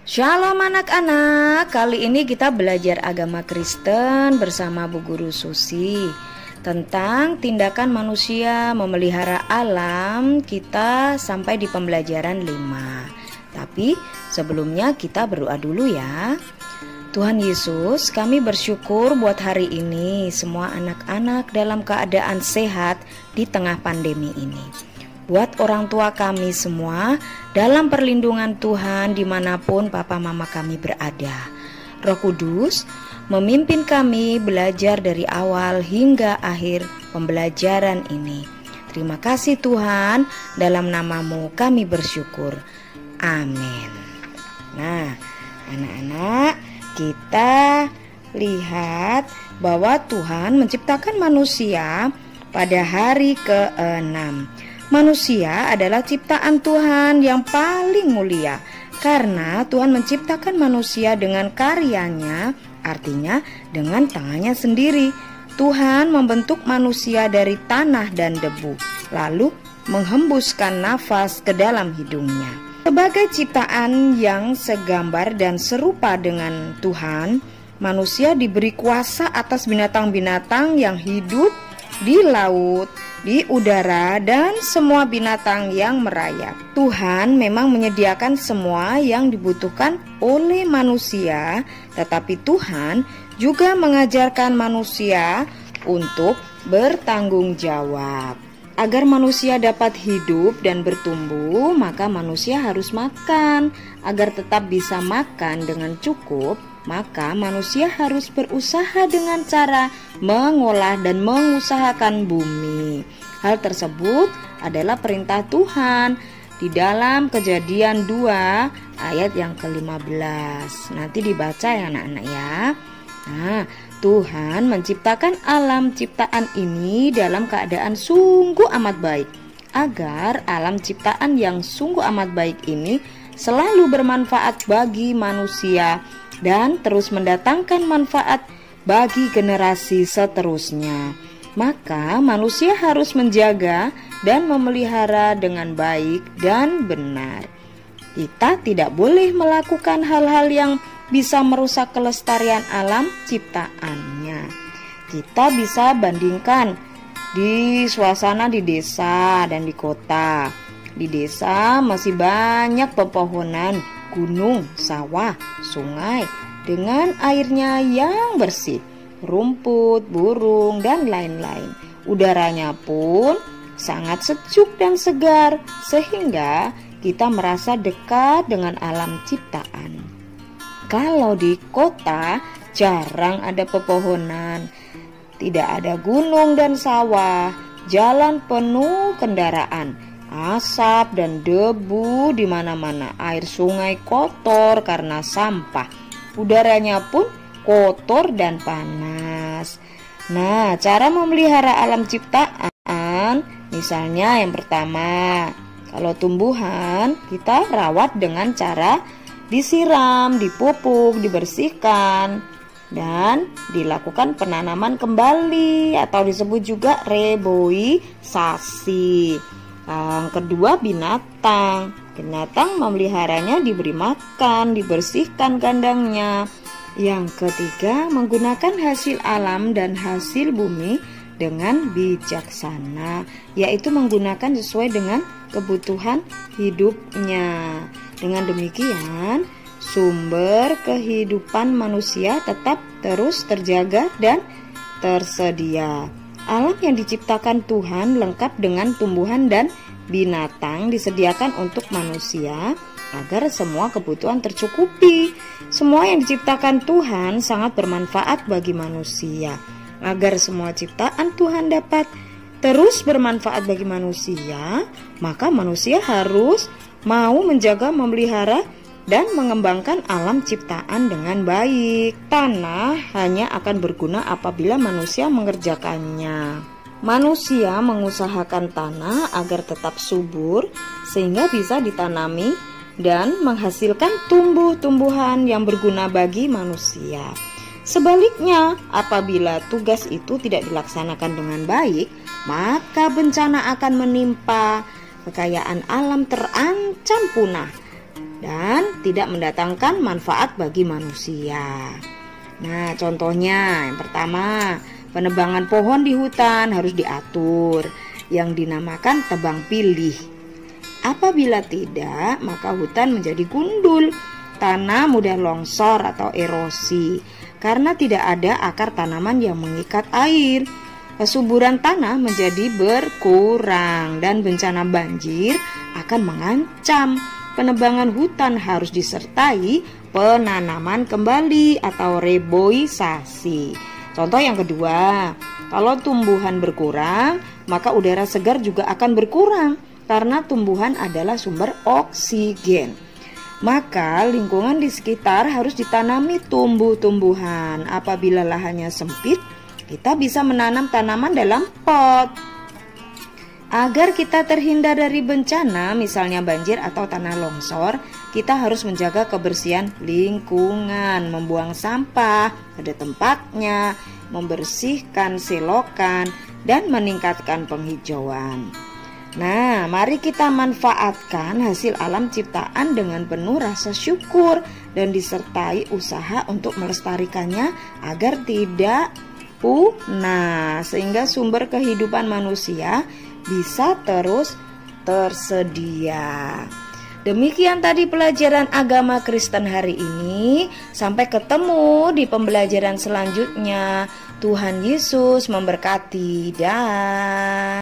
Shalom anak-anak, kali ini kita belajar agama Kristen bersama Bu Guru Susi tentang tindakan manusia memelihara alam. Kita sampai di pembelajaran 5. Tapi sebelumnya kita berdoa dulu ya. Tuhan Yesus, kami bersyukur buat hari ini semua anak-anak dalam keadaan sehat di tengah pandemi ini. Buat orang tua kami semua dalam perlindungan Tuhan dimanapun papa mama kami berada. Roh Kudus memimpin kami belajar dari awal hingga akhir pembelajaran ini. Terima kasih Tuhan, dalam nama-Mu kami bersyukur. Amin. Nah, anak-anak, kita lihat bahwa Tuhan menciptakan manusia pada hari ke-6. Manusia adalah ciptaan Tuhan yang paling mulia karena Tuhan menciptakan manusia dengan karyanya, artinya dengan tangannya sendiri. Tuhan membentuk manusia dari tanah dan debu, lalu menghembuskan nafas ke dalam hidungnya. Sebagai ciptaan yang segambar dan serupa dengan Tuhan, manusia diberi kuasa atas binatang-binatang yang hidup di laut, di udara, dan semua binatang yang merayap. Tuhan memang menyediakan semua yang dibutuhkan oleh manusia, tetapi Tuhan juga mengajarkan manusia untuk bertanggung jawab. Agar manusia dapat hidup dan bertumbuh, maka manusia harus makan. Agar tetap bisa makan dengan cukup, maka manusia harus berusaha dengan cara mengolah dan mengusahakan bumi. Hal tersebut adalah perintah Tuhan di dalam Kejadian 2 ayat yang ke-15. Nanti dibaca ya anak-anak ya. Nah, Tuhan menciptakan alam ciptaan ini dalam keadaan sungguh amat baik, agar alam ciptaan yang sungguh amat baik ini selalu bermanfaat bagi manusia dan terus mendatangkan manfaat bagi generasi seterusnya. Maka manusia harus menjaga dan memelihara dengan baik dan benar. Kita tidak boleh melakukan hal-hal yang bisa merusak kelestarian alam ciptaannya. Kita bisa bandingkan di suasana di desa dan di kota. Di desa masih banyak pepohonan, gunung, sawah, sungai dengan airnya yang bersih, rumput, burung, dan lain-lain. Udaranya pun sangat sejuk dan segar, sehingga kita merasa dekat dengan alam ciptaan. Kalau di kota jarang ada pepohonan, tidak ada gunung dan sawah, jalan penuh kendaraan, asap dan debu di mana-mana, air sungai kotor karena sampah, udaranya pun kotor dan panas. Nah, cara memelihara alam ciptaan, misalnya yang pertama, kalau tumbuhan kita rawat dengan cara disiram, dipupuk, dibersihkan, dan dilakukan penanaman kembali atau disebut juga reboisasi. Yang kedua, binatang. Binatang memeliharanya diberi makan, dibersihkan kandangnya. Yang ketiga, menggunakan hasil alam dan hasil bumi dengan bijaksana, yaitu menggunakan sesuai dengan kebutuhan hidupnya. Dengan demikian, sumber kehidupan manusia tetap terus terjaga dan tersedia. Alam yang diciptakan Tuhan lengkap dengan tumbuhan dan binatang disediakan untuk manusia agar semua kebutuhan tercukupi. Semua yang diciptakan Tuhan sangat bermanfaat bagi manusia. Agar semua ciptaan Tuhan dapat terus bermanfaat bagi manusia, maka manusia harus mau menjaga, memelihara, dan mengembangkan alam ciptaan dengan baik. Tanah hanya akan berguna apabila manusia mengerjakannya. Manusia mengusahakan tanah agar tetap subur sehingga bisa ditanami dan menghasilkan tumbuh-tumbuhan yang berguna bagi manusia. Sebaliknya, apabila tugas itu tidak dilaksanakan dengan baik, maka bencana akan menimpa, kekayaan alam terancam punah, dan tidak mendatangkan manfaat bagi manusia. Nah, contohnya yang pertama, penebangan pohon di hutan harus diatur, yang dinamakan tebang pilih. Apabila tidak, maka hutan menjadi gundul, tanah mudah longsor atau erosi, karena tidak ada akar tanaman yang mengikat air. Kesuburan tanah menjadi berkurang dan bencana banjir akan mengancam. Penebangan hutan harus disertai penanaman kembali atau reboisasi. Contoh yang kedua, kalau tumbuhan berkurang, maka udara segar juga akan berkurang karena tumbuhan adalah sumber oksigen. Maka lingkungan di sekitar harus ditanami tumbuh-tumbuhan. Apabila lahannya sempit, kita bisa menanam tanaman dalam pot. Agar kita terhindar dari bencana, misalnya banjir atau tanah longsor, kita harus menjaga kebersihan lingkungan, membuang sampah pada tempatnya, membersihkan selokan, dan meningkatkan penghijauan. Nah, mari kita manfaatkan hasil alam ciptaan dengan penuh rasa syukur dan disertai usaha untuk melestarikannya agar tidak punah, sehingga sumber kehidupan manusia bisa terus tersedia. Demikian tadi pelajaran agama Kristen hari ini. Sampai ketemu di pembelajaran selanjutnya. Tuhan Yesus memberkati. Dah.